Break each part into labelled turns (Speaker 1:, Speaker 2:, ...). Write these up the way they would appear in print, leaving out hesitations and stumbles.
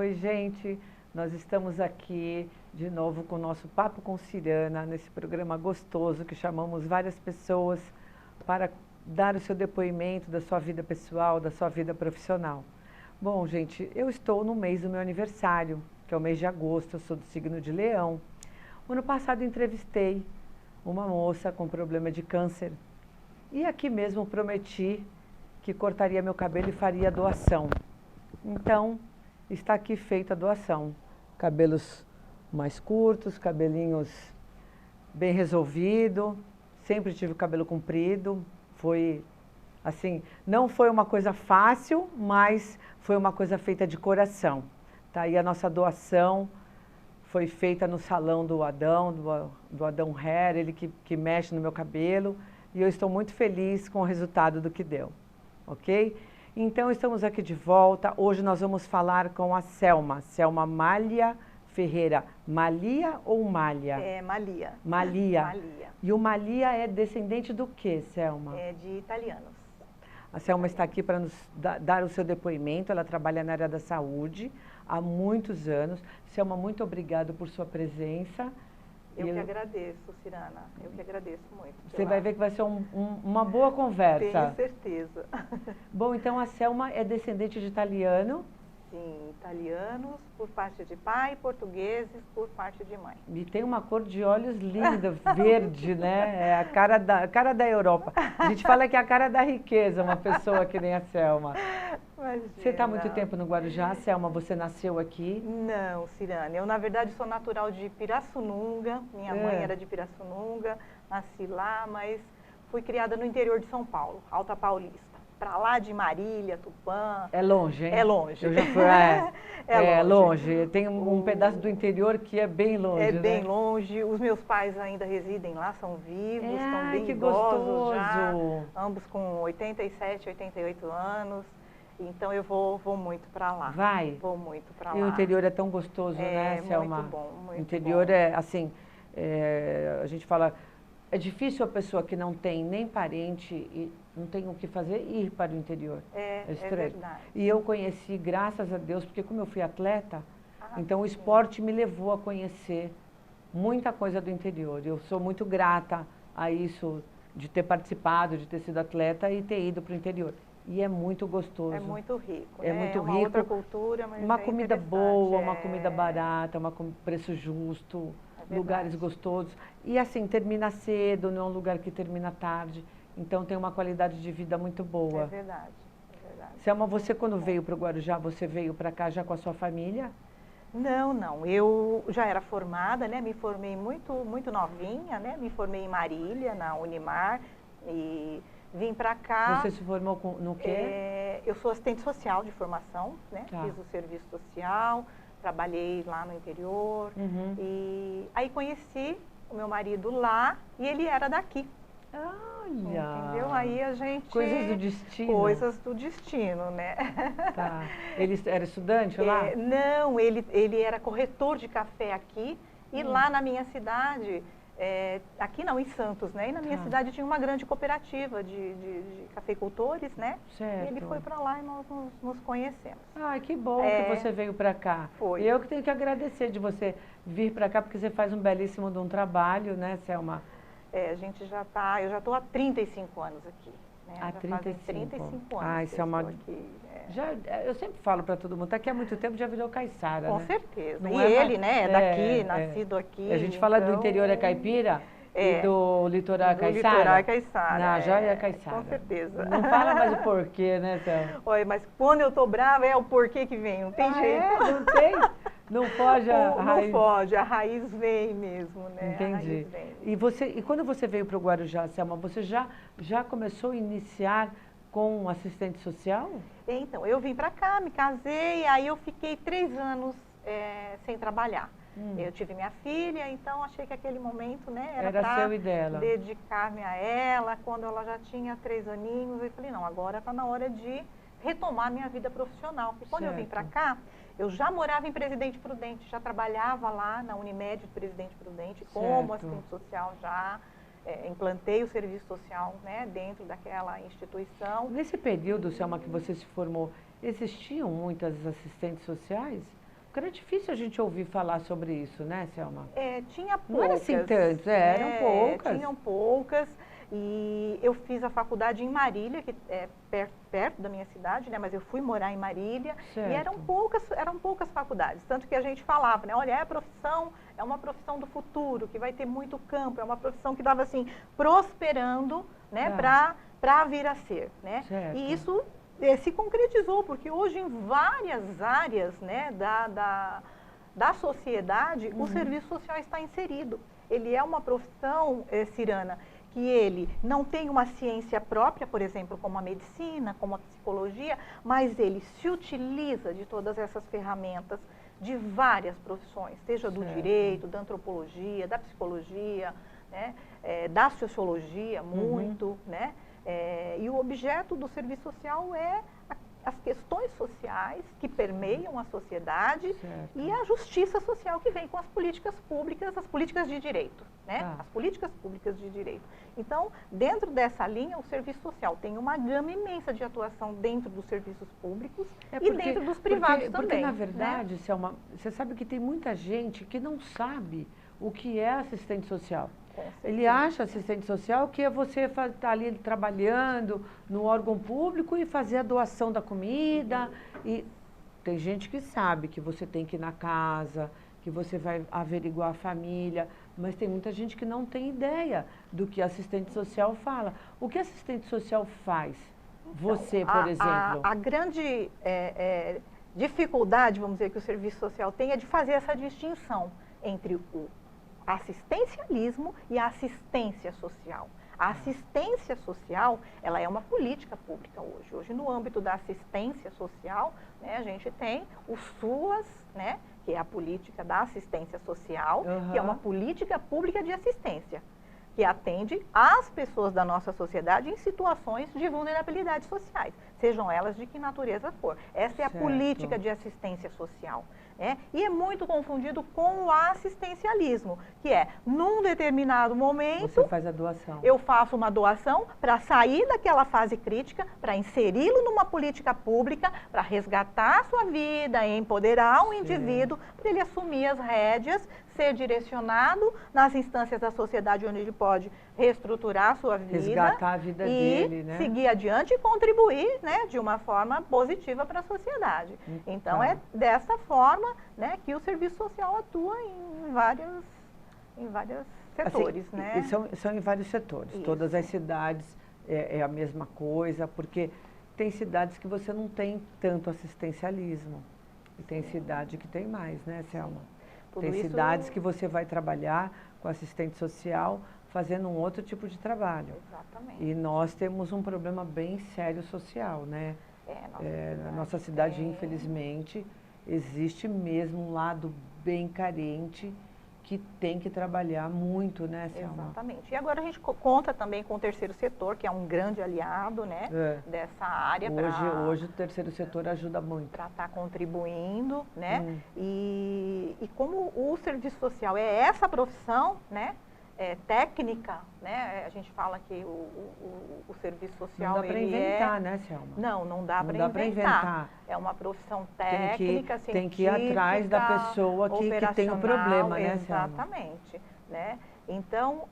Speaker 1: Oi, gente. Nós estamos aqui de novo com o nosso Papo com Cirana, nesse programa gostoso que chamamos várias pessoas para dar o seu depoimento da sua vida pessoal, da sua vida profissional. Bom, gente, eu estou no mês do meu aniversário, que é o mês de agosto, eu sou do signo de Leão. Ano passado entrevistei uma moça com problema de câncer e aqui mesmo prometi que cortaria meu cabelo e faria doação. Então, está aqui feita a doação. Cabelos mais curtos, cabelinhos bem resolvido. Sempre tive o cabelo comprido. Foi assim, não foi uma coisa fácil, mas foi uma coisa feita de coração. Tá aí a nossa doação. Foi feita no salão do Adão, do Adão Hair, ele que mexe no meu cabelo. E eu estou muito feliz com o resultado do que deu. Ok? Então, estamos aqui de volta. Hoje nós vamos falar com a Selma. Selma Malha Ferreira. Malia ou Malha?
Speaker 2: É Malia.
Speaker 1: Malia.
Speaker 2: Malia.
Speaker 1: E o Malia é descendente do quê, Selma?
Speaker 2: É de italianos.
Speaker 1: A Selma está aqui para nos dar o seu depoimento. Ela trabalha na área da saúde há muitos anos. Selma, muito obrigada por sua presença.
Speaker 2: Eu que agradeço, Cirana. Eu que agradeço muito.
Speaker 1: Você vai ver que vai ser uma boa conversa.
Speaker 2: Tenho certeza.
Speaker 1: Bom, então a Selma é descendente de italiano.
Speaker 2: Sim, italianos por parte de pai, portugueses por parte de mãe.
Speaker 1: E tem uma cor de olhos linda, verde, né? É a cara da Europa. A gente fala que é a cara da riqueza, uma pessoa que nem a Selma.
Speaker 2: Imagina.
Speaker 1: Você está há muito tempo no Guarujá, Selma? Você nasceu aqui?
Speaker 2: Não, Cirana. Eu, na verdade, sou natural de Pirassununga. Minha mãe era de Pirassununga. Nasci lá, mas fui criada no interior de São Paulo, Alta Paulista. Para lá de Marília, Tupã.
Speaker 1: É longe, hein?
Speaker 2: É longe.
Speaker 1: Eu já fui, é longe. Tem um pedaço do interior que é bem longe,
Speaker 2: É bem
Speaker 1: né?
Speaker 2: longe. Os meus pais ainda residem lá, são vivos, estão bem
Speaker 1: que
Speaker 2: idosos
Speaker 1: gostoso.
Speaker 2: já, ambos com 87, 88 anos. Então eu vou muito para lá.
Speaker 1: Vai?
Speaker 2: Vou muito para lá.
Speaker 1: E o interior é tão gostoso, né, Selma?
Speaker 2: Muito bom, muito
Speaker 1: O interior
Speaker 2: bom.
Speaker 1: é, assim, a gente fala, é difícil a pessoa que não tem nem parente e não tem o que fazer ir para o interior.
Speaker 2: É
Speaker 1: estranho.
Speaker 2: verdade.
Speaker 1: E eu conheci, graças a Deus, porque como eu fui atleta, então o
Speaker 2: sim.
Speaker 1: esporte me levou a conhecer muita coisa do interior. Eu sou muito grata a isso, de ter participado, de ter sido atleta e ter ido para o interior. E é muito gostoso.
Speaker 2: É muito rico,
Speaker 1: É
Speaker 2: né?
Speaker 1: muito
Speaker 2: uma
Speaker 1: rico.
Speaker 2: outra cultura, mas
Speaker 1: Uma
Speaker 2: é
Speaker 1: comida
Speaker 2: interessante,
Speaker 1: boa, uma comida barata, preço justo,
Speaker 2: verdade.
Speaker 1: lugares gostosos. E assim, termina cedo, não é um lugar que termina tarde. Então tem uma qualidade de vida muito boa.
Speaker 2: É verdade, é verdade.
Speaker 1: Selma, você quando veio para o Guarujá, você veio para cá já com a sua família?
Speaker 2: Não. Eu já era formada, né? Me formei muito novinha, né? Me formei em Marília, na Unimar, e vim para cá.
Speaker 1: Você se formou no quê?
Speaker 2: Eu sou assistente social de formação, né?
Speaker 1: Tá.
Speaker 2: Fiz o serviço social, trabalhei lá no interior. E aí conheci o meu marido lá e ele era daqui.
Speaker 1: Olha!
Speaker 2: Entendeu? Aí a gente...
Speaker 1: Coisas do destino.
Speaker 2: Coisas do destino, né?
Speaker 1: Tá. Ele era estudante lá?
Speaker 2: Não, ele era corretor de café aqui e lá na minha cidade, aqui não, em Santos, né? E na minha cidade tinha uma grande cooperativa de cafeicultores, né?
Speaker 1: Certo.
Speaker 2: E ele foi para lá e nós nos conhecemos.
Speaker 1: Ai, que bom que você veio para cá.
Speaker 2: Foi.
Speaker 1: E eu que tenho que agradecer de você vir para cá, porque você faz um belíssimo de um trabalho, né, Selma?
Speaker 2: A gente eu já estou há 35 anos aqui. Né?
Speaker 1: Há 35
Speaker 2: anos.
Speaker 1: Ah, isso é uma...
Speaker 2: Aqui,
Speaker 1: eu sempre falo para todo mundo, está aqui há muito tempo, já virou caiçara,
Speaker 2: com
Speaker 1: né?
Speaker 2: certeza.
Speaker 1: Não
Speaker 2: e
Speaker 1: é
Speaker 2: ele, né, é daqui, nascido aqui.
Speaker 1: A gente fala do interior é caipira e do litoral é caiçara.
Speaker 2: Do litoral é caiçara.
Speaker 1: Não, já é caiçara.
Speaker 2: Com certeza.
Speaker 1: Não fala mais o porquê, né, Selma?
Speaker 2: Olha, mas quando eu tô brava é o porquê que vem, não tem jeito.
Speaker 1: Não tem? Não pode a raiz?
Speaker 2: Não pode, a raiz vem mesmo, né?
Speaker 1: Entendi.
Speaker 2: A raiz vem.
Speaker 1: E quando você veio para o Guarujá, Selma, você já começou a iniciar com um assistente social?
Speaker 2: Então, eu vim para cá, me casei, aí eu fiquei 3 anos sem trabalhar. Eu tive minha filha, então achei que aquele momento, né, era
Speaker 1: seu e dela.
Speaker 2: dedicar-me a ela. Quando ela já tinha 3 aninhos, eu falei, não, agora está na hora de retomar minha vida profissional. Porque quando eu vim para cá, eu já morava em Presidente Prudente, já trabalhava lá na Unimed de Presidente Prudente como assistente social já. Implantei o serviço social, né, dentro daquela instituição.
Speaker 1: Nesse período, Selma, que você se formou, existiam muitas assistentes sociais? época era difícil a gente ouvir falar sobre isso, né, Selma?
Speaker 2: Tinha poucas.
Speaker 1: Não era assim tanto, eram poucas.
Speaker 2: Tinham poucas. E eu fiz a faculdade em Marília, que é perto da minha cidade, né? Mas eu fui morar em Marília.
Speaker 1: Certo.
Speaker 2: E eram poucas faculdades. Tanto que a gente falava, né? Olha, é uma profissão do futuro, que vai ter muito campo, é uma profissão que estava assim, prosperando, né? Para vir a ser, né?
Speaker 1: Certo.
Speaker 2: E isso se concretizou, porque hoje em várias áreas, né, da sociedade, o serviço social está inserido. Ele é uma profissão, Cirana, que ele não tem uma ciência própria, por exemplo, como a medicina, como a psicologia, mas ele se utiliza de todas essas ferramentas de várias profissões, seja do direito, da antropologia, da psicologia, né, da sociologia, muito, né? E o objeto do serviço social é as questões sociais que permeiam a sociedade e a justiça social que vem com as políticas públicas, as políticas de direito, né? As políticas públicas de direito. Então, dentro dessa linha, o serviço social tem uma gama imensa de atuação dentro dos serviços públicos e dentro dos privados também.
Speaker 1: Porque, na verdade, né? Selma, você sabe que tem muita gente que não sabe o que é assistente social. Ele acha assistente social que é você estar ali trabalhando no órgão público e fazer a doação da comida. E tem gente que sabe que você tem que ir na casa, que você vai averiguar a família, mas tem muita gente que não tem ideia do que assistente social fala. O que assistente social faz? Você, por exemplo.
Speaker 2: A grande dificuldade, vamos dizer, que o serviço social tem é de fazer essa distinção entre o assistencialismo e a assistência social. A assistência social, ela é uma política pública hoje. Hoje, no âmbito da assistência social, né, a gente tem o SUAS, né, que é a política da assistência social, que é uma política pública de assistência, que atende as pessoas da nossa sociedade em situações de vulnerabilidade sociais, sejam elas de que natureza for. Essa é a política de assistência social. E é muito confundido com o assistencialismo, que é, num determinado momento,
Speaker 1: você faz a doação.
Speaker 2: Eu faço uma doação para sair daquela fase crítica, para inseri-lo numa política pública, para resgatar a sua vida, empoderar o indivíduo, para ele assumir as rédeas, ser direcionado nas instâncias da sociedade onde ele pode reestruturar a sua vida.
Speaker 1: Resgatar a vida dele, né?
Speaker 2: Seguir adiante e contribuir, né, de uma forma positiva para a sociedade. Então, é dessa forma, né, que o serviço social atua em vários setores,
Speaker 1: assim,
Speaker 2: né?
Speaker 1: São em vários setores. Isso. Todas as cidades é a mesma coisa, porque tem cidades que você não tem tanto assistencialismo. E tem cidade que tem mais, né, Selma? Tem cidades que você vai trabalhar com assistente social fazendo um outro tipo de trabalho.
Speaker 2: Exatamente.
Speaker 1: E nós temos um problema bem sério social, né? Na nossa cidade, infelizmente, existe mesmo um lado bem carente que tem que trabalhar muito, né, Selma?
Speaker 2: Exatamente. E agora a gente conta também com o terceiro setor, que é um grande aliado, né, dessa área.
Speaker 1: Hoje o terceiro setor ajuda muito.
Speaker 2: Para estar contribuindo, né? E como o serviço social é essa profissão, né, técnica, né? A gente fala que o serviço social...
Speaker 1: Não dá para inventar, né, Selma?
Speaker 2: Não dá para inventar. É uma profissão técnica, científica,
Speaker 1: tem que ir atrás da pessoa que tem o problema, né, Selma?
Speaker 2: Exatamente, né? Então,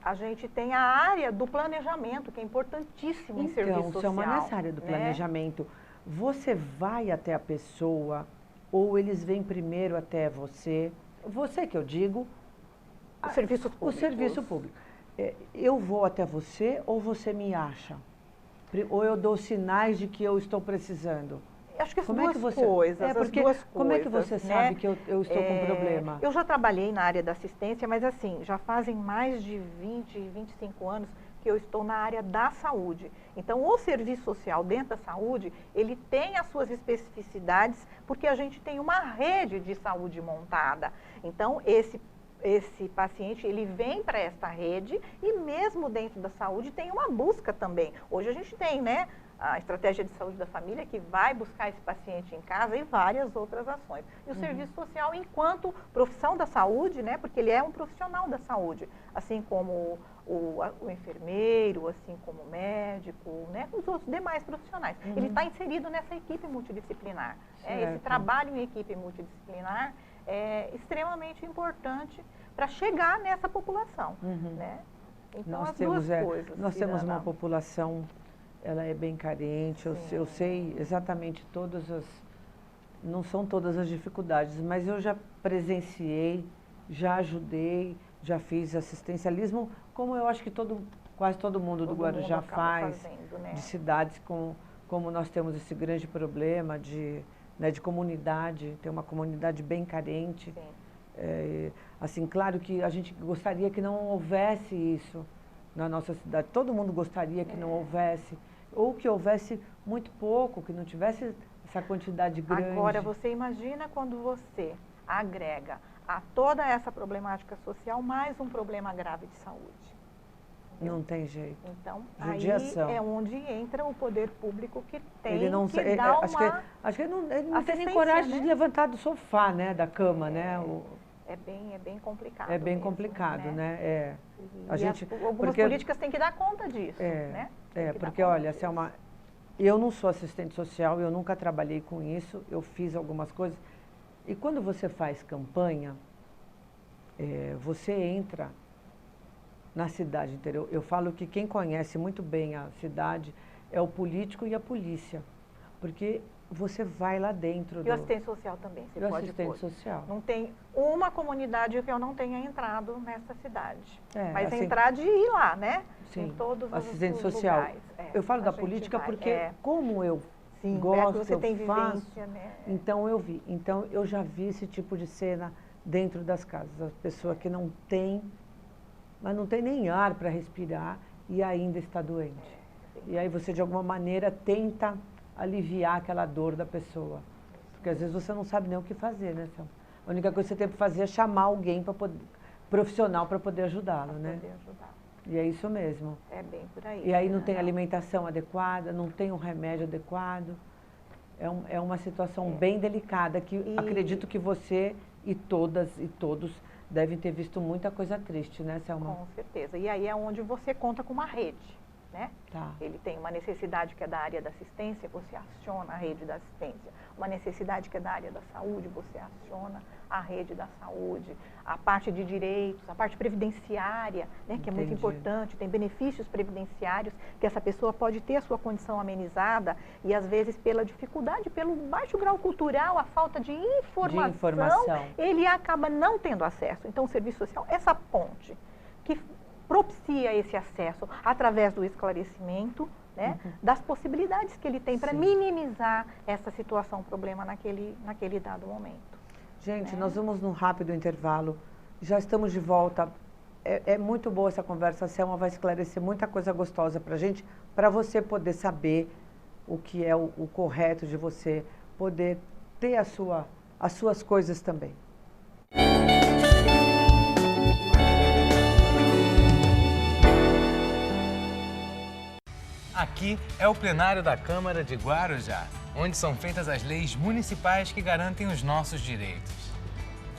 Speaker 2: a gente tem a área do planejamento, que é importantíssimo em serviço social.
Speaker 1: Selma, nessa área do planejamento, você vai até a pessoa ou eles vêm primeiro até você? Você que eu digo...
Speaker 2: O serviço público.
Speaker 1: O serviço público. Eu vou até você ou você me acha? Ou eu dou sinais de que eu estou precisando?
Speaker 2: Acho que as duas coisas.
Speaker 1: Como é que você sabe que eu estou com um problema?
Speaker 2: Eu já trabalhei na área da assistência, mas assim, já fazem mais de 20, 25 anos que eu estou na área da saúde. Então, o serviço social dentro da saúde, ele tem as suas especificidades, porque a gente tem uma rede de saúde montada. Então, esse paciente, ele vem para esta rede e mesmo dentro da saúde tem uma busca também. Hoje a gente tem, né, a estratégia de saúde da família que vai buscar esse paciente em casa e várias outras ações. E o serviço social enquanto profissão da saúde, né, porque ele é um profissional da saúde, assim como o enfermeiro, assim como o médico, né, os outros demais profissionais. Ele está inserido nessa equipe multidisciplinar. Esse trabalho em equipe multidisciplinar é extremamente importante para chegar nessa população, né? Então,
Speaker 1: Nós
Speaker 2: as
Speaker 1: temos,
Speaker 2: duas coisas.
Speaker 1: nós temos uma população, ela é bem carente, eu sei exatamente não são todas as dificuldades, mas eu já presenciei, já ajudei, já fiz assistencialismo, como eu acho que quase todo mundo do Guarujá faz,
Speaker 2: fazendo, né?
Speaker 1: de cidades como nós temos esse grande problema de comunidade, tem uma comunidade bem carente. Assim, claro que a gente gostaria que não houvesse isso na nossa cidade, todo mundo gostaria que não houvesse, ou que houvesse muito pouco, que não tivesse essa quantidade grande.
Speaker 2: Agora, você imagina quando você agrega a toda essa problemática social mais um problema grave de saúde. Entendeu?
Speaker 1: Não tem jeito.
Speaker 2: Então,
Speaker 1: judiação.
Speaker 2: aí é onde entra o poder público que tem
Speaker 1: ele não,
Speaker 2: que dar
Speaker 1: acho que ele não tem nem coragem, né, de levantar do sofá, né, da cama, né?
Speaker 2: É bem complicado.
Speaker 1: É bem
Speaker 2: mesmo,
Speaker 1: complicado,
Speaker 2: né? Algumas
Speaker 1: porque
Speaker 2: políticas têm que dar conta disso, né?
Speaker 1: Porque olha, Selma, eu não sou assistente social, eu nunca trabalhei com isso, eu fiz algumas coisas. E quando você faz campanha, você entra na cidade interior. Eu falo que quem conhece muito bem a cidade é o político e a polícia, porque você vai lá dentro.
Speaker 2: E o assistente social também, você pode
Speaker 1: assistente social.
Speaker 2: Não tem uma comunidade que eu não tenha entrado nessa cidade. Mas
Speaker 1: assim,
Speaker 2: entrar de ir lá, né?
Speaker 1: Sim,
Speaker 2: em todos
Speaker 1: assistente
Speaker 2: os
Speaker 1: social.
Speaker 2: lugares.
Speaker 1: Eu falo da política porque como eu gosto,
Speaker 2: você tem
Speaker 1: faço,
Speaker 2: vivência, né?
Speaker 1: Então eu já vi esse tipo de cena dentro das casas. A pessoa que não tem, mas não tem nem ar para respirar e ainda está doente. E aí você de alguma maneira tenta aliviar aquela dor da pessoa. Porque às vezes você não sabe nem o que fazer, né, Selma? A única coisa que você tem que fazer é chamar alguém profissional para poder ajudá-lo, né? E é isso mesmo.
Speaker 2: É bem por aí.
Speaker 1: E aí não tem alimentação adequada, não tem um remédio adequado. É uma situação bem delicada, que acredito que você e todas e todos devem ter visto muita coisa triste, né, Selma?
Speaker 2: Com certeza. E aí é onde você conta com uma rede, né? Ele tem uma necessidade que é da área da assistência, você aciona a rede da assistência. Uma necessidade que é da área da saúde, você aciona a rede da saúde. A parte de direitos, a parte previdenciária, né, que é muito importante, tem benefícios previdenciários que essa pessoa pode ter a sua condição amenizada e às vezes pela dificuldade, pelo baixo grau cultural, a falta de informação, ele acaba não tendo acesso. Então o serviço social, essa ponte que propicia esse acesso através do esclarecimento, né, das possibilidades que ele tem para minimizar essa situação, problema naquele dado momento.
Speaker 1: Gente, nós vamos num rápido intervalo, já estamos de volta. É muito boa essa conversa, a Selma vai esclarecer muita coisa gostosa para a gente, para você poder saber o que é o correto de você poder ter as suas coisas também.
Speaker 3: Aqui é o plenário da Câmara de Guarujá, onde são feitas as leis municipais que garantem os nossos direitos.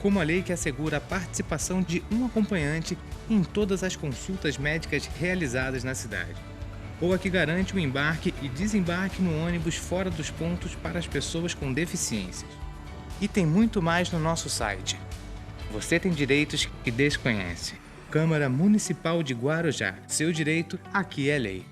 Speaker 3: Como a lei que assegura a participação de um acompanhante em todas as consultas médicas realizadas na cidade. Ou a que garante o embarque e desembarque no ônibus fora dos pontos para as pessoas com deficiências. E tem muito mais no nosso site. Você tem direitos que desconhece. Câmara Municipal de Guarujá. Seu direito, aqui é lei.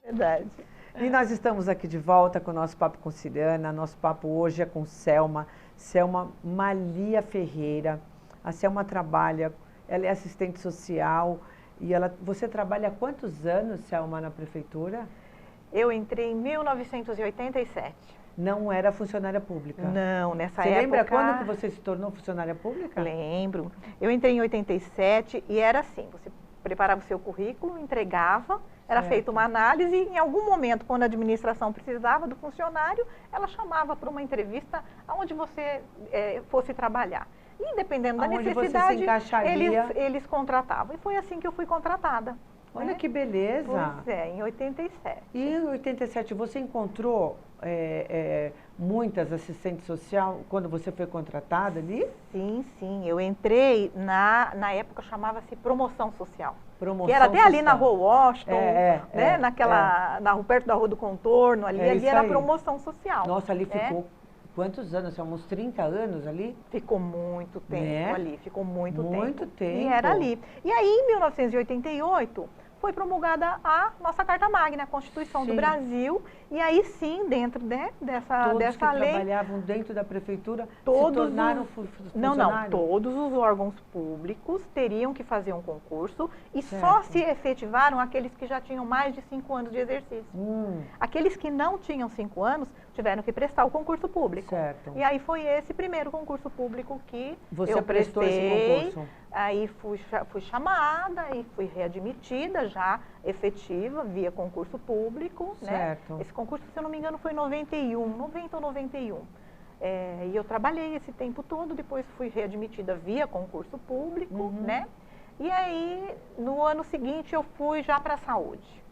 Speaker 2: Verdade.
Speaker 1: E nós estamos aqui de volta com o nosso Papo com Cirana. Nosso papo hoje é com Selma Malia Ferreira. A Selma trabalha, ela é assistente social e você trabalha há quantos anos, Selma, na prefeitura?
Speaker 2: Eu entrei em 1987.
Speaker 1: não era funcionária pública?
Speaker 2: Não, nessa
Speaker 1: Você
Speaker 2: época...
Speaker 1: lembra quando que você se tornou funcionária pública?
Speaker 2: Lembro. Eu entrei em 87 e era assim, você preparava o seu currículo, entregava, era feita uma análise e em algum momento, quando a administração precisava do funcionário, ela chamava para uma entrevista aonde você fosse trabalhar. E dependendo da necessidade, eles contratavam. E foi assim que eu fui contratada.
Speaker 1: Olha que beleza!
Speaker 2: Pois é, em 87.
Speaker 1: E em 87 você encontrou muitas assistentes sociais quando você foi contratada ali?
Speaker 2: Sim, sim. Eu entrei, na época chamava-se promoção social.
Speaker 1: Promoção
Speaker 2: que era até
Speaker 1: social.
Speaker 2: Ali na Rua Washington, perto da Rua do Contorno, ali era a promoção social.
Speaker 1: Nossa, ali ficou quantos anos? Uns 30 anos ali?
Speaker 2: Ficou muito tempo ali, ficou muito tempo.
Speaker 1: Muito tempo.
Speaker 2: E era ali. E aí, em 1988... foi promulgada a nossa Carta Magna, a Constituição do Brasil, e aí sim, dentro dessa lei...
Speaker 1: Todos que trabalhavam dentro da prefeitura se tornaram funcionários?
Speaker 2: Não, todos os órgãos públicos teriam que fazer um concurso e só se efetivaram aqueles que já tinham mais de 5 anos de exercício. Aqueles que não tinham 5 anos tiveram que prestar o concurso público.
Speaker 1: Certo.
Speaker 2: E aí foi esse primeiro concurso público que
Speaker 1: você prestou esse concurso?
Speaker 2: Aí fui chamada e fui readmitida já efetiva via concurso público,
Speaker 1: certo.
Speaker 2: Né? Esse concurso, se eu não me engano, foi em 90 ou 91. E eu trabalhei esse tempo todo, depois fui readmitida via concurso público, né? E aí, no ano seguinte, eu fui já para a saúde.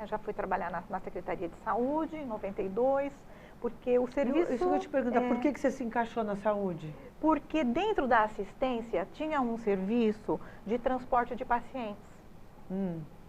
Speaker 2: Já fui trabalhar na Secretaria de Saúde, em 92, porque o serviço...
Speaker 1: Isso que eu te perguntar, por que você se encaixou na saúde?
Speaker 2: Porque dentro da assistência tinha um serviço de transporte de pacientes.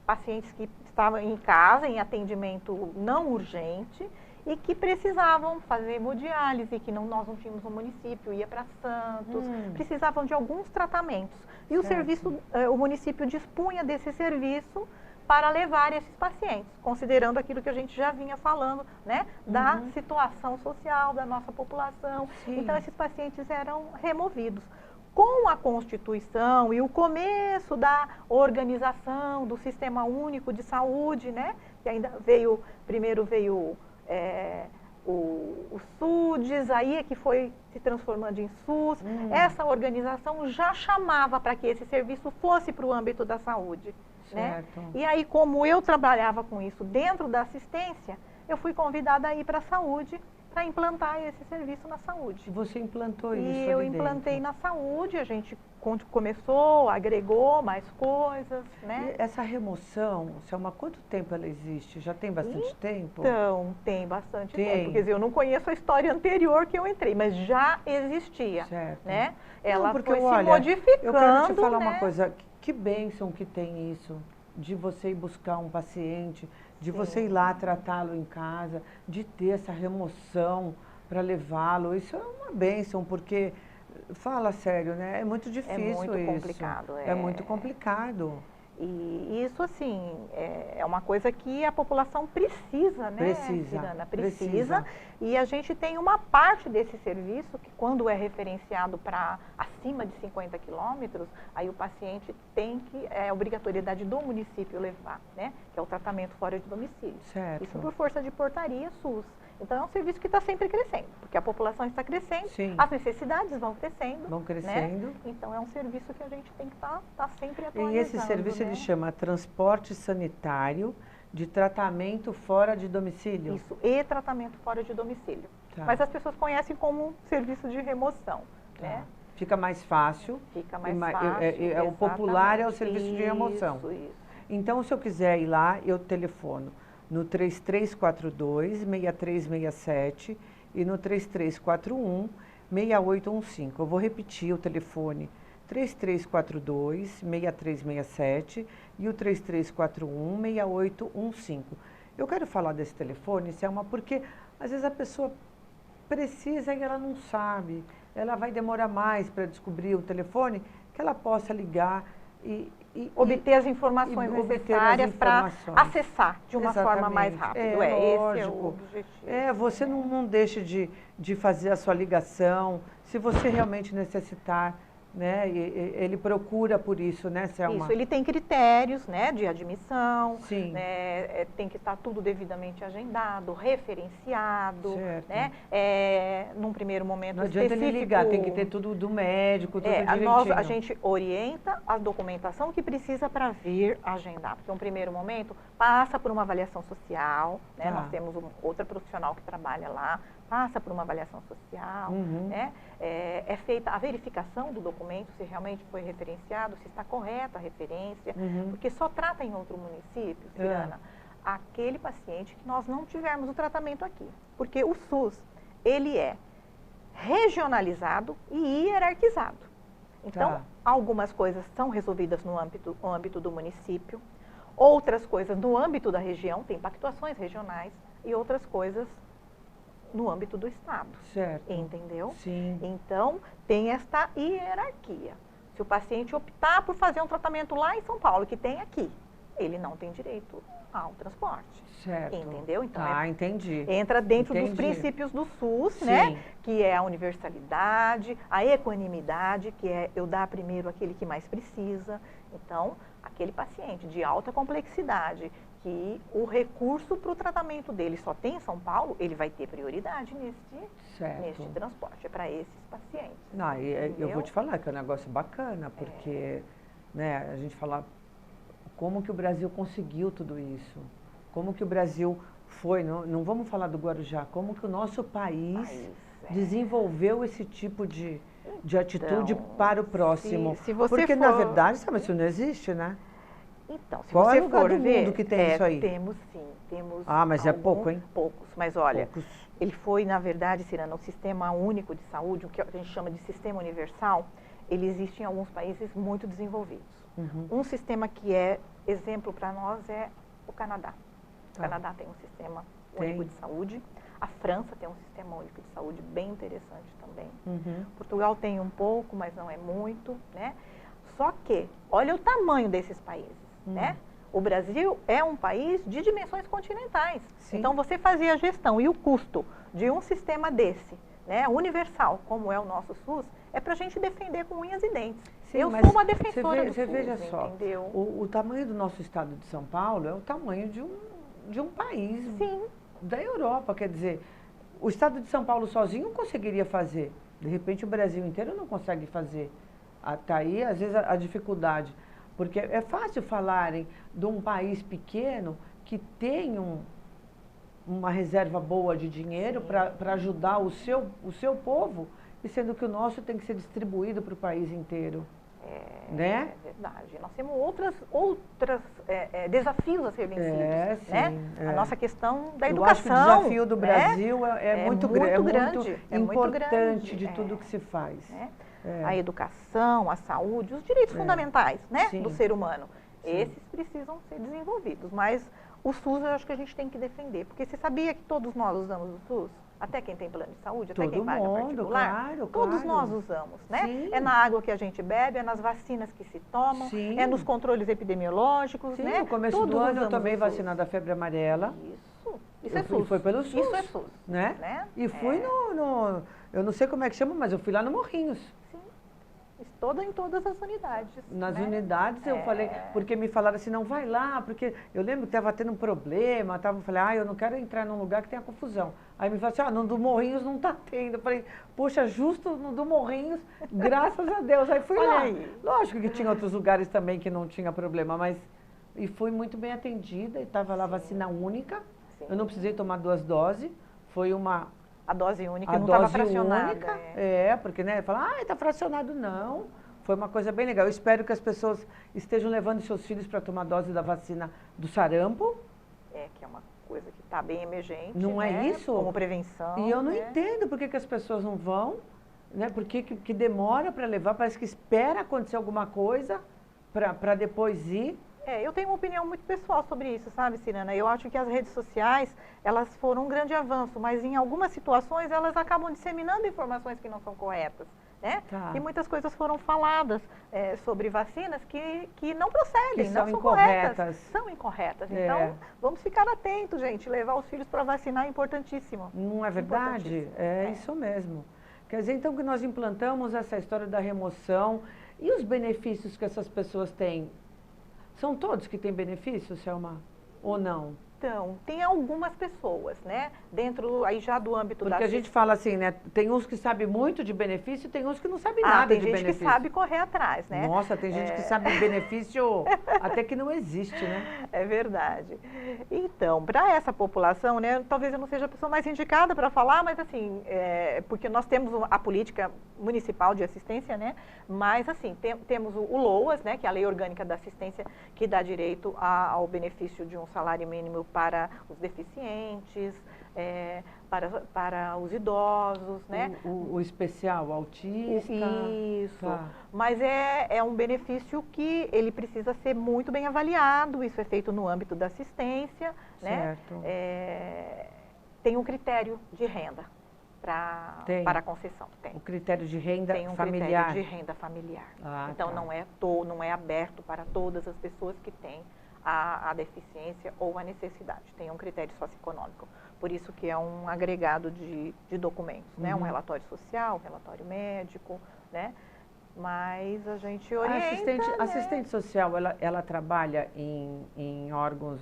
Speaker 2: Pacientes que estavam em casa, em atendimento não urgente, e que precisavam fazer hemodiálise, que nós não tínhamos no município, ia para Santos, precisavam de alguns tratamentos. E o município dispunha desse serviço para levar esses pacientes, considerando aquilo que a gente já vinha falando, né, da situação social da nossa população. Então, esses pacientes eram removidos. Com a Constituição e o começo da organização do Sistema Único de Saúde, né, que ainda primeiro veio o SUDES, aí é que foi se transformando em SUS. Essa organização já chamava para que esse serviço fosse para o âmbito da saúde. Né? E aí, como eu trabalhava com isso dentro da assistência, eu fui convidada a ir para a saúde para implantar esse serviço na saúde.
Speaker 1: Você implantou isso?
Speaker 2: E eu implantei na saúde, a gente começou, agregou mais coisas, né?
Speaker 1: E essa remoção, Selma, quanto tempo ela existe? Já tem bastante tempo?
Speaker 2: Então, tem bastante tempo. Quer dizer, eu não conheço a história anterior que eu entrei, mas já existia, né? Ela foi se modificando,
Speaker 1: eu quero te falar uma coisa, que bênção que tem isso, de você ir buscar um paciente, de você ir lá tratá-lo em casa, de ter essa remoção para levá-lo. Isso é uma bênção, porque, fala sério, né? É muito difícil isso.
Speaker 2: É muito complicado.
Speaker 1: É muito complicado.
Speaker 2: E isso, assim, é uma coisa que a população precisa, né, Cirana? Precisa. E a gente tem uma parte desse serviço que, quando é referenciado para acima de 50 quilômetros, aí o paciente tem que, é obrigatoriedade do município levar, né? Que é o tratamento fora de domicílio.
Speaker 1: Certo.
Speaker 2: Isso por força de portaria SUS. Então, é um serviço que está sempre crescendo, porque a população está crescendo, as necessidades vão crescendo. Né? Então, é um serviço que a gente tem que estar sempre atualizando.
Speaker 1: E esse serviço, ele chama Transporte Sanitário de Tratamento Fora de Domicílio?
Speaker 2: Isso, e tratamento fora de domicílio. Mas as pessoas conhecem como serviço de remoção, né?
Speaker 1: Fica mais fácil.
Speaker 2: Fica mais fácil,
Speaker 1: o popular é o serviço de remoção.
Speaker 2: Isso.
Speaker 1: Então, se eu quiser ir lá, eu telefono no 3342-6367 e no 3341-6815. Eu vou repetir o telefone, 3342-6367 e o 3341-6815. Eu quero falar desse telefone, Selma, porque às vezes a pessoa precisa e ela não sabe. Ela vai demorar mais para descobrir o telefone, que ela possa ligar e
Speaker 2: obter as informações necessárias para acessar de uma forma mais rápida. Esse é o objetivo.
Speaker 1: Você não deixe de fazer a sua ligação. Se você realmente necessitar, né? Ele procura por isso, né, Selma?
Speaker 2: Isso, ele tem critérios, né, de admissão,
Speaker 1: Sim.
Speaker 2: né, tem que estar tudo devidamente agendado, referenciado,
Speaker 1: Certo.
Speaker 2: né, num primeiro momento
Speaker 1: Não adianta ele ligar, tem que ter tudo do médico, tudo direitinho.
Speaker 2: A gente orienta a documentação que precisa para vir agendar, porque um primeiro momento passa por uma avaliação social, né, nós temos outra profissional que trabalha lá, passa por uma avaliação social, né? É feita a verificação do documento, se realmente foi referenciado, se está correta a referência, porque só trata em outro município, Cirana, aquele paciente que nós não tivermos o tratamento aqui. Porque o SUS, ele é regionalizado e hierarquizado. Então, algumas coisas são resolvidas no âmbito do município, outras coisas no âmbito da região, tem pactuações regionais, e outras coisas no âmbito do Estado.
Speaker 1: Certo.
Speaker 2: Entendeu?
Speaker 1: Sim.
Speaker 2: Então, tem esta hierarquia. Se o paciente optar por fazer um tratamento lá em São Paulo, que tem aqui, ele não tem direito ao transporte.
Speaker 1: Certo.
Speaker 2: Entendeu? Então,
Speaker 1: entendi.
Speaker 2: Entra dentro dos princípios do SUS, né? Que é a universalidade, a equanimidade, que é eu dar primeiro aquele que mais precisa. Então, aquele paciente de alta complexidade, que o recurso para o tratamento dele só tem em São Paulo, ele vai ter prioridade neste transporte, é para esses pacientes.
Speaker 1: Não, eu vou te falar que é um negócio bacana, porque né, a gente fala como que o Brasil conseguiu tudo isso, como que o Brasil foi, não vamos falar do Guarujá, como que o nosso país desenvolveu esse tipo de atitude para o próximo.
Speaker 2: Se você
Speaker 1: porque,
Speaker 2: for...
Speaker 1: na verdade, sabe, isso não existe, né?
Speaker 2: Então, se
Speaker 1: qual
Speaker 2: você
Speaker 1: é o lugar
Speaker 2: for
Speaker 1: do
Speaker 2: ver,
Speaker 1: mundo que tem isso aí?
Speaker 2: Temos sim, temos.
Speaker 1: Mas é pouco, hein?
Speaker 2: Poucos, mas olha,
Speaker 1: poucos.
Speaker 2: Ele foi, na verdade, Cirana, o Sistema Único de Saúde, o que a gente chama de Sistema Universal, ele existe em alguns países muito desenvolvidos. Um sistema que é exemplo para nós é o Canadá. O Canadá tem um Sistema Único de Saúde, a França tem um Sistema Único de Saúde bem interessante também. Portugal tem um pouco, mas não é muito, né? Só que, olha o tamanho desses países, né? O Brasil é um país de dimensões continentais.
Speaker 1: Sim.
Speaker 2: Então, você fazer a gestão e o custo de um sistema desse, né, universal, como é o nosso SUS, é para a gente defender com unhas e dentes.
Speaker 1: Sim,
Speaker 2: eu sou uma defensora do SUS,
Speaker 1: veja só,
Speaker 2: entendeu?
Speaker 1: O tamanho do nosso estado de São Paulo é o tamanho de um país da Europa. Quer dizer, o estado de São Paulo sozinho não conseguiria fazer. De repente, o Brasil inteiro não consegue fazer. Até aí, às vezes, a dificuldade. Porque é fácil falarem de um país pequeno que tem uma reserva boa de dinheiro para ajudar o seu povo, e sendo que o nosso tem que ser distribuído para o país inteiro. Né?
Speaker 2: É verdade. Nós temos outros desafios a ser vencidos. Né? A nossa questão da educação.
Speaker 1: Eu acho que o desafio do Brasil é muito grande, é muito importante de tudo que se faz.
Speaker 2: A educação, a saúde, os direitos fundamentais, né, do ser humano. Esses precisam ser desenvolvidos, mas o SUS eu acho que a gente tem que defender, porque você sabia que todos nós usamos o SUS? Até quem tem plano de saúde, até quem paga particular, todos nós usamos, né?
Speaker 1: Sim.
Speaker 2: É na água que a gente bebe, é nas vacinas que se tomam, é nos controles epidemiológicos, né?
Speaker 1: No começo do ano eu tomei vacina da febre amarela.
Speaker 2: Isso é SUS.
Speaker 1: Foi pelo SUS.
Speaker 2: Isso é SUS.
Speaker 1: Né? E fui eu não sei como é que chama, mas eu fui lá no Morrinhos.
Speaker 2: Em todas as unidades.
Speaker 1: Nas unidades eu falei, porque me falaram assim, não vai lá, porque eu lembro que estava tendo um problema, eu falei, eu não quero entrar num lugar que tenha confusão. Aí me falaram assim, no do Morrinhos não está tendo. Eu falei, poxa, justo no do Morrinhos, graças a Deus. Aí fui lá. Lógico que tinha outros lugares também que não tinha problema, mas e fui muito bem atendida, e estava lá vacina única. Eu não precisei tomar 2 doses, foi
Speaker 2: a dose única, não estava fracionada.
Speaker 1: Única, porque, né, fala, está fracionado, não. Foi uma coisa bem legal. Eu espero que as pessoas estejam levando seus filhos para tomar dose da vacina do sarampo.
Speaker 2: Que é uma coisa que está bem emergente,
Speaker 1: não é isso?
Speaker 2: Como prevenção.
Speaker 1: E eu não entendo por que as pessoas não vão, né, por que demora para levar, parece que espera acontecer alguma coisa para depois ir.
Speaker 2: Eu tenho uma opinião muito pessoal sobre isso, sabe, Cirana? Eu acho que as redes sociais, elas foram um grande avanço, mas em algumas situações elas acabam disseminando informações que não são corretas, né? E muitas coisas foram faladas sobre vacinas que não procedem,
Speaker 1: que
Speaker 2: não são corretas. São incorretas. Então, vamos ficar atentos, gente. Levar os filhos para vacinar é importantíssimo.
Speaker 1: Não é verdade? Isso mesmo. Quer dizer, então, que nós implantamos essa história da remoção e os benefícios que essas pessoas têm. São todos que têm benefícios, Selma? Ou não?
Speaker 2: Então, tem algumas pessoas, né? Dentro aí já do âmbito da...
Speaker 1: Porque a gente fala assim, né? Tem uns que sabem muito de benefício e tem uns que não sabem nada de benefício.
Speaker 2: Tem gente que sabe correr atrás, né?
Speaker 1: Nossa, tem gente que sabe benefício até que não existe, né?
Speaker 2: É verdade. Então, para essa população, né? Talvez eu não seja a pessoa mais indicada para falar, mas assim, porque nós temos a política municipal de assistência, né? Mas assim, temos o LOAS, né? Que é a Lei Orgânica da Assistência, que dá direito ao benefício de um salário mínimo para os deficientes, para os idosos, né?
Speaker 1: O especial, autista.
Speaker 2: Isso.
Speaker 1: Tá.
Speaker 2: Mas é um benefício que ele precisa ser muito bem avaliado, isso é feito no âmbito da assistência,
Speaker 1: certo.
Speaker 2: né? Tem um critério de renda para a concessão.
Speaker 1: O critério de renda
Speaker 2: tem um
Speaker 1: familiar.
Speaker 2: Critério de renda familiar. Então,
Speaker 1: tá.
Speaker 2: não é aberto para todas as pessoas que têm a deficiência ou a necessidade. Tem um critério socioeconômico. Por isso que é um agregado de documentos, né? Um relatório social, um relatório médico, né? Mas a gente orienta...
Speaker 1: A assistente social, ela trabalha em órgãos,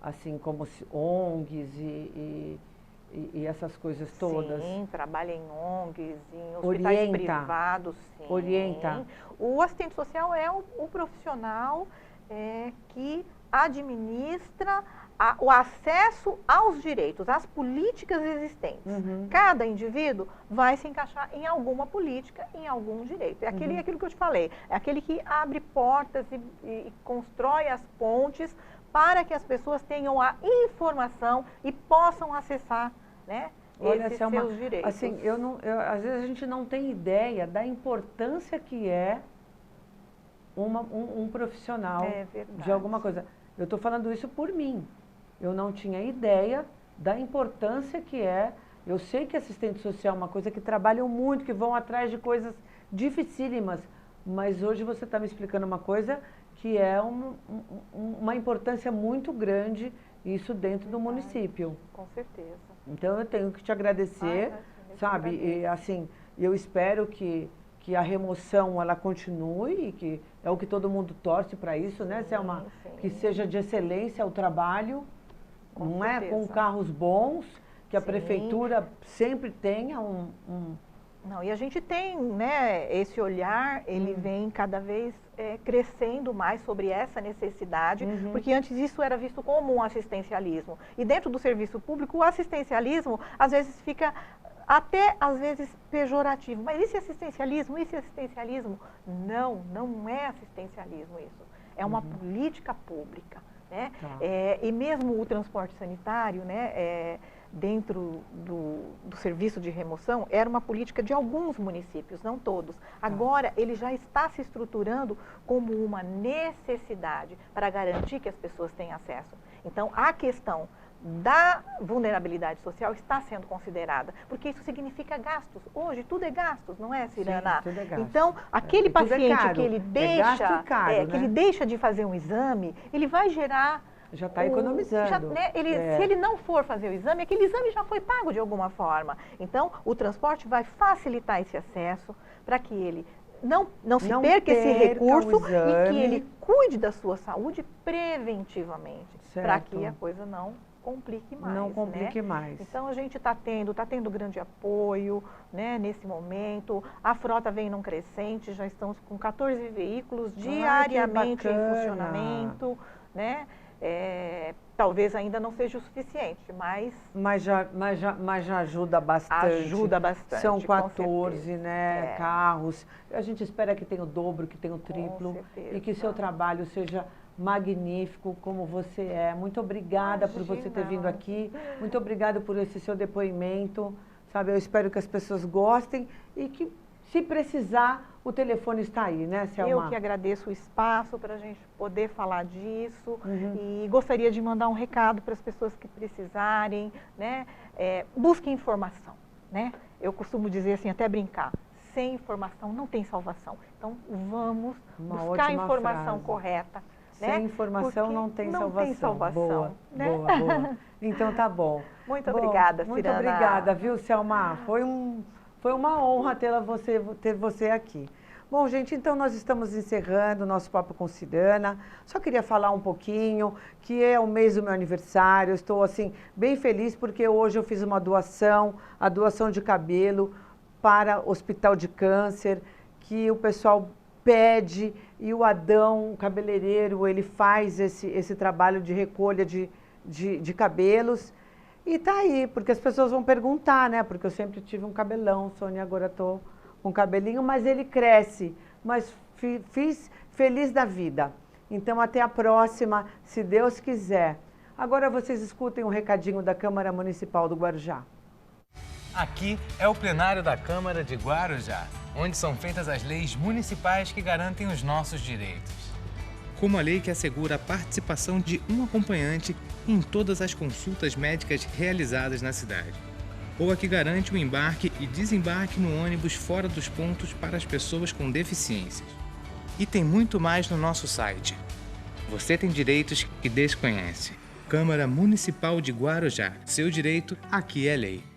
Speaker 1: assim, como ONGs e essas coisas todas?
Speaker 2: Sim, trabalha em ONGs, em hospitais privados, sim.
Speaker 1: Orienta.
Speaker 2: O assistente social é o profissional que administra o acesso aos direitos, às políticas existentes. Cada indivíduo vai se encaixar em alguma política, em algum direito. É aquilo que eu te falei, é aquele que abre portas e constrói as pontes para que as pessoas tenham a informação e possam acessar, né, esses seus direitos.
Speaker 1: Assim, às vezes a gente não tem ideia da importância que é um profissional de alguma coisa. Eu estou falando isso por mim. Eu não tinha ideia da importância que é. Eu sei que assistente social é uma coisa que trabalham muito, que vão atrás de coisas dificílimas, mas hoje você está me explicando uma coisa que é uma importância muito grande, isso dentro do município.
Speaker 2: Com certeza.
Speaker 1: Então eu tenho que te agradecer, sabe? E assim, eu espero que a remoção ela continue, que é o que todo mundo torce para isso, né, Selma?
Speaker 2: Sim.
Speaker 1: Que seja de excelência o trabalho,
Speaker 2: Com
Speaker 1: certeza.
Speaker 2: certeza.
Speaker 1: Com carros bons, que a
Speaker 2: Sim.
Speaker 1: prefeitura sempre tenha
Speaker 2: Não, e a gente tem, né, esse olhar, ele vem cada vez crescendo mais sobre essa necessidade, porque antes isso era visto como um assistencialismo. E dentro do serviço público, o assistencialismo, às vezes, fica até, às vezes, pejorativo. Mas esse assistencialismo? Esse assistencialismo? Não é assistencialismo isso. É uma política pública, né?
Speaker 1: Tá.
Speaker 2: E mesmo o transporte sanitário, né, dentro do serviço de remoção, era uma política de alguns municípios, não todos. Agora, ele já está se estruturando como uma necessidade para garantir que as pessoas tenham acesso. Então, a questão da vulnerabilidade social está sendo considerada, porque isso significa gastos. Hoje tudo é gastos, não é, Cirana?
Speaker 1: Sim, tudo é gasto.
Speaker 2: Então, aquele paciente que ele deixa,
Speaker 1: que
Speaker 2: ele deixa de fazer um exame, ele vai gerar...
Speaker 1: Já está economizando.
Speaker 2: Se ele não for fazer o exame, aquele exame já foi pago de alguma forma. Então, o transporte vai facilitar esse acesso para que ele não se perca esse recurso e que ele cuide da sua saúde preventivamente, para que a coisa não complique mais.
Speaker 1: Não complique mais.
Speaker 2: Então, a gente está tendo grande apoio, né, nesse momento. A frota vem num crescente, já estamos com 14 veículos diariamente em funcionamento, né? Talvez ainda não seja o suficiente, mas
Speaker 1: já ajuda bastante.
Speaker 2: Ajuda bastante.
Speaker 1: São 14, né, carros. A gente espera que tenha o dobro, que tenha o triplo. E que seu trabalho seja magnífico, como você é. Muito obrigada por você ter vindo aqui. Muito obrigada por esse seu depoimento. Sabe, eu espero que as pessoas gostem e que, se precisar, o telefone está aí, né, Selma?
Speaker 2: Eu que agradeço o espaço para a gente poder falar disso e gostaria de mandar um recado para as pessoas que precisarem, né? Busquem informação, né? Eu costumo dizer assim, até brincar, sem informação não tem salvação. Então, vamos buscar a informação correta.
Speaker 1: Sem informação não tem salvação.
Speaker 2: Não tem salvação.
Speaker 1: Boa,
Speaker 2: né?
Speaker 1: boa. Então, tá bom.
Speaker 2: Muito obrigada, Cirana.
Speaker 1: Muito obrigada, viu, Selma? Foi uma honra ter você aqui. Bom, gente, então nós estamos encerrando o nosso Papo com Cirana. Só queria falar um pouquinho que é o mês do meu aniversário. Eu estou, assim, bem feliz porque hoje eu fiz uma doação, a doação de cabelo para o Hospital de Câncer, que o pessoal pede e o Adão, o cabeleireiro, ele faz esse trabalho de recolha de cabelos. E tá aí, porque as pessoas vão perguntar, né? Porque eu sempre tive um cabelão, Sônia, agora estou com cabelinho, mas ele cresce. Mas fiz feliz da vida. Então, até a próxima, se Deus quiser. Agora vocês escutem um recadinho da Câmara Municipal do Guarujá.
Speaker 3: Aqui é o plenário da Câmara de Guarujá, onde são feitas as leis municipais que garantem os nossos direitos. Como a lei que assegura a participação de um acompanhante em todas as consultas médicas realizadas na cidade, ou a que garante o embarque e desembarque no ônibus fora dos pontos para as pessoas com deficiências. E tem muito mais no nosso site. Você tem direitos que desconhece. Câmara Municipal de Guarujá. Seu direito aqui é lei.